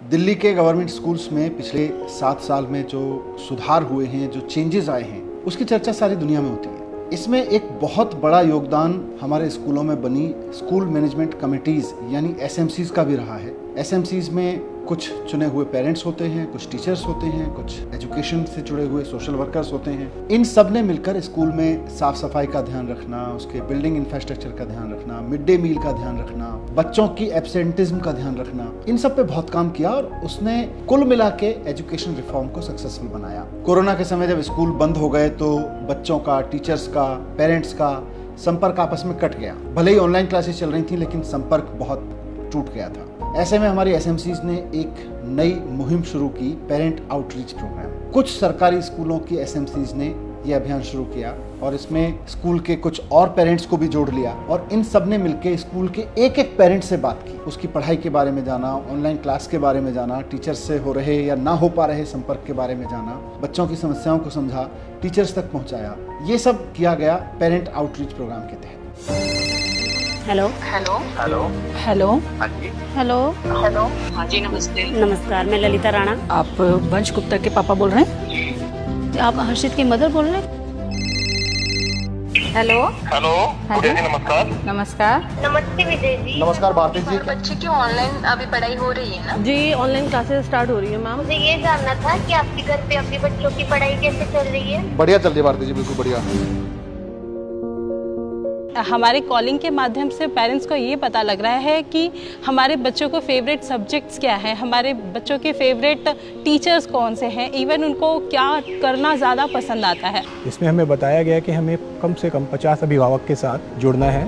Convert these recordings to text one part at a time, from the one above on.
दिल्ली के government schools में पिछले 7 साल में जो सुधार हुए हैं, जो चेंजेस आए हैं, उसकी चर्चा सारी दुनिया में होती है। इसमें एक बहुत बड़ा योगदान हमारे स्कूलों में बनी स्कूल मैनेजमेंट कमिटीज़ यानी एसएमसीज़ का भी रहा है। एसएमसीज़ में कुछ चुने हुए पेरेंट्स होते हैं, कुछ टीचर्स होते हैं, कुछ एजुकेशन से जुड़े हुए सोशल वर्कर्स होते हैं। इन सब ने मिलकर स्कूल में साफ सफाई का ध्यान रखना, उसके बिल्डिंग इंफ्रास्ट्रक्चर का ध्यान रखना, मिड डे मील का ध्यान रखना, बच्चों की एब्सेंटिज्म का ध्यान रखना, इन सब पे बहुत काम किया और उसने कुल मिला के एजुकेशन रिफॉर्म को सक्सेसफुल बनाया। कोरोना के समय जब स्कूल बंद हो गए तो बच्चों का, टीचर्स का, पेरेंट्स का संपर्क आपस में कट गया। भले ही ऑनलाइन क्लासेस चल रही थी लेकिन संपर्क बहुत टूट गया था। ऐसे में हमारी एसएमसीज़ ने एक नई मुहिम शुरू की, पेरेंट आउटरीच प्रोग्राम। कुछ सरकारी स्कूलों की एसएमसीज़ ने यह अभियान शुरू किया और इसमें स्कूल के कुछ और पेरेंट्स को भी जोड़ लिया और इन सब ने मिलकर स्कूल के एक एक पेरेंट से बात की, उसकी पढ़ाई के बारे में जाना, ऑनलाइन क्लास के बारे में जाना, टीचर्स से हो रहे या ना हो पा रहे संपर्क के बारे में जाना, बच्चों की समस्याओं को समझा, टीचर्स तक पहुंचाया। ये सब किया गया पेरेंट आउटरीच प्रोग्राम के तहत। हेलो हेलो हेलो हेलो हाँ जी हेलो हेलो हाँ जी नमस्ते। नमस्कार, मैं ललिता राणा। आप वंश गुप्ता के पापा बोल रहे हैं? आप हर्षित की मदर बोल रहे हैं? हेलो हेलो विजय जी नमस्कार। नमस्कार। नमस्ते विजय जी। नमस्कार भारती जी। बच्चे की ऑनलाइन अभी पढ़ाई हो रही है ना? जी ऑनलाइन क्लासेस स्टार्ट हो रही है मैम। मुझे ये जानना था कि आपके घर पे अपने बच्चों की पढ़ाई कैसे चल रही है? बढ़िया चल रही है भारती जी, बिल्कुल बढ़िया। हमारे कॉलिंग के माध्यम से पेरेंट्स को ये पता लग रहा है कि हमारे बच्चों को फेवरेट सब्जेक्ट्स क्या है, हमारे बच्चों के फेवरेट टीचर्स कौन से हैं, इवन उनको क्या करना ज़्यादा पसंद आता है। इसमें हमें बताया गया कि हमें कम से कम 50 अभिभावक के साथ जुड़ना है,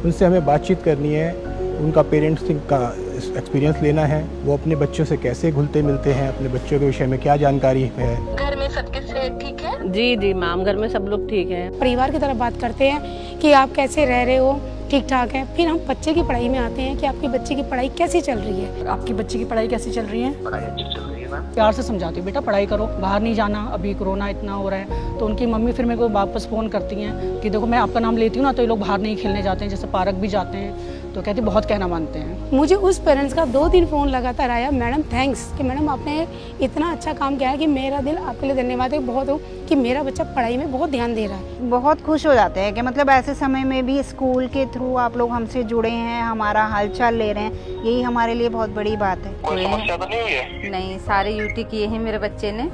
उनसे हमें बातचीत करनी है, उनका पेरेंट्स का एक्सपीरियंस लेना है, वो अपने बच्चों से कैसे घुलते मिलते हैं, अपने बच्चों के विषय में क्या जानकारी है। घर में सबके सेहत ठीक है? जी जी मैम, घर में सब लोग ठीक हैं। परिवार की तरह बात करते हैं कि आप कैसे रह रहे हो, ठीक ठाक है। फिर हम बच्चे की पढ़ाई में आते हैं कि आपके बच्चे की पढ़ाई कैसी चल रही है। आपकी बच्ची की पढ़ाई कैसी चल रही है? पढ़ाई अच्छी चल रही है ना? प्यार से समझाती हूँ, बेटा पढ़ाई करो, बाहर नहीं जाना, अभी कोरोना इतना हो रहा है। तो उनकी मम्मी फिर मेरे को वापस फ़ोन करती हैं कि देखो मैं आपका नाम लेती हूँ ना तो ये लोग बाहर नहीं खेलने जाते हैं, जैसे पार्क भी जाते हैं, तो कहते बहुत कहना मानते हैं। मुझे उस पेरेंट्स का 2 दिन फ़ोन लगातार आया, मैडम थैंक्स कि मैडम आपने इतना अच्छा काम किया है कि मेरा दिल आपके लिए धन्यवाद है बहुत हो कि मेरा बच्चा पढ़ाई में बहुत ध्यान दे रहा है। बहुत खुश हो जाते हैं कि मतलब ऐसे समय में भी स्कूल के थ्रू आप लोग हमसे जुड़े हैं, हमारा हालचाल ले रहे हैं, यही हमारे लिए बहुत बड़ी बात है। कोई समस्या तो नहीं हुई है? नहीं, सारे यूटी किए हैं मेरे बच्चे ने,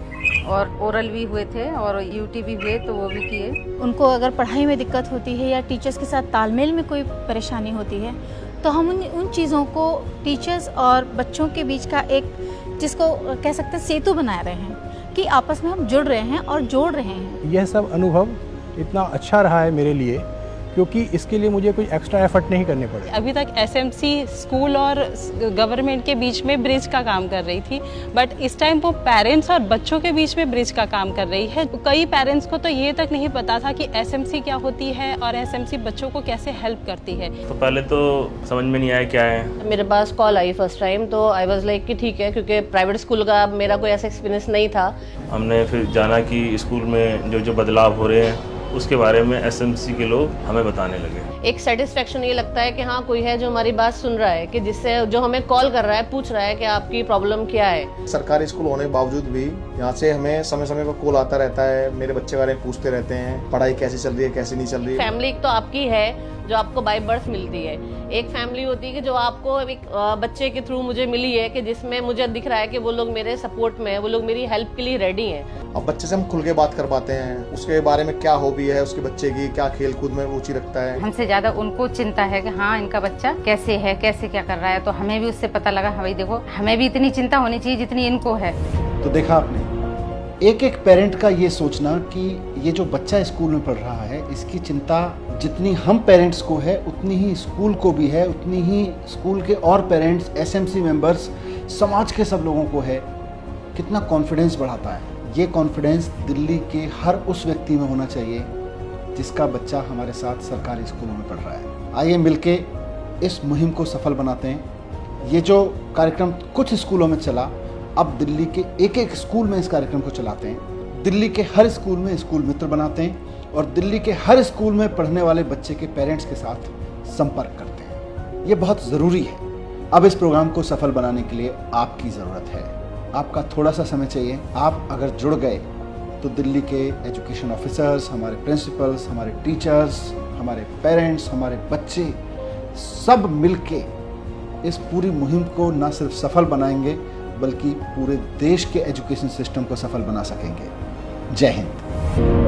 और ओरल भी हुए थे और यूटी भी हुए तो वो भी किए। उनको अगर पढ़ाई में दिक्कत होती है या टीचर्स के साथ तालमेल में कोई परेशानी होती है तो हम उन चीज़ों को टीचर्स और बच्चों के बीच का एक, जिसको कह सकते हैं, सेतु बना रहे हैं कि आपस में हम जुड़ रहे हैं और जोड़ रहे हैं। यह सब अनुभव इतना अच्छा रहा है मेरे लिए क्योंकि इसके लिए मुझे कोई एक्स्ट्रा एफर्ट नहीं करने पड़े। अभी तक एसएमसी स्कूल और गवर्नमेंट के बीच में ब्रिज का काम कर रही थी, बट इस टाइम वो पेरेंट्स और बच्चों के बीच में ब्रिज का काम कर रही है। कई पेरेंट्स को तो ये तक नहीं पता था कि एसएमसी क्या होती है और एसएमसी बच्चों को कैसे हेल्प करती है। तो पहले तो समझ में नहीं आया क्या है। मेरे पास कॉल आई फर्स्ट टाइम तो आई वाज लाइक कि ठीक है, क्योंकि प्राइवेट स्कूल का मेरा कोई ऐसा एक्सपीरियंस नहीं था। हमने फिर जाना कि स्कूल में जो जो बदलाव हो रहे हैं उसके बारे में एसएमसी के लोग हमें बताने लगे। एक सेटिस्फेक्शन ये लगता है कि हाँ कोई है जो हमारी बात सुन रहा है, कि जिससे जो हमें कॉल कर रहा है, पूछ रहा है कि आपकी प्रॉब्लम क्या है। सरकारी स्कूल होने के बावजूद भी यहाँ से हमें समय समय पर कॉल आता रहता है, मेरे बच्चे बारे में पूछते रहते हैं, पढ़ाई कैसी चल रही है, कैसी नहीं चल रही है। फैमिली तो आपकी है जो आपको बाय बर्थ मिलती है, एक फैमिली होती है कि जो आपको एक बच्चे के थ्रू मुझे मिली है, कि जिसमें मुझे दिख रहा है कि वो लोग मेरे सपोर्ट में है, वो लोग मेरी हेल्प के लिए रेडी हैं। अब बच्चे से हम खुल के बात कर पाते हैं, उसके बारे में क्या हॉबी है उसके बच्चे की, क्या खेल कूद में रुचि रखता है। हमसे ज़्यादा उनको चिंता है कि हाँ इनका बच्चा कैसे है, कैसे क्या कर रहा है, तो हमें भी उससे पता लगा, हाँ भाई देखो हमें भी इतनी चिंता होनी चाहिए जितनी इनको है। तो देखा आपने, एक एक पेरेंट का ये सोचना कि ये जो बच्चा स्कूल में पढ़ रहा है इसकी चिंता जितनी हम पेरेंट्स को है उतनी ही स्कूल को भी है, उतनी ही स्कूल के और पेरेंट्स, एसएमसी मेंबर्स, समाज के सब लोगों को है। कितना कॉन्फिडेंस बढ़ाता है। ये कॉन्फिडेंस दिल्ली के हर उस व्यक्ति में होना चाहिए जिसका बच्चा हमारे साथ सरकारी स्कूलों में पढ़ रहा है। आइए मिलके इस मुहिम को सफल बनाते हैं। ये जो कार्यक्रम कुछ स्कूलों में चला, अब दिल्ली के एक एक स्कूल में इस कार्यक्रम को चलाते हैं। दिल्ली के हर स्कूल में स्कूल मित्र बनाते हैं और दिल्ली के हर स्कूल में पढ़ने वाले बच्चे के पेरेंट्स के साथ संपर्क करते हैं। ये बहुत ज़रूरी है। अब इस प्रोग्राम को सफल बनाने के लिए आपकी ज़रूरत है। आपका थोड़ा सा समय चाहिए। आप अगर जुड़ गए तो दिल्ली के एजुकेशन ऑफिसर्स, हमारे प्रिंसिपल्स, हमारे टीचर्स, हमारे पेरेंट्स, हमारे बच्चे सब मिलके इस पूरी मुहिम को न सिर्फ सफल बनाएंगे बल्कि पूरे देश के एजुकेशन सिस्टम को सफल बना सकेंगे। जय हिंद।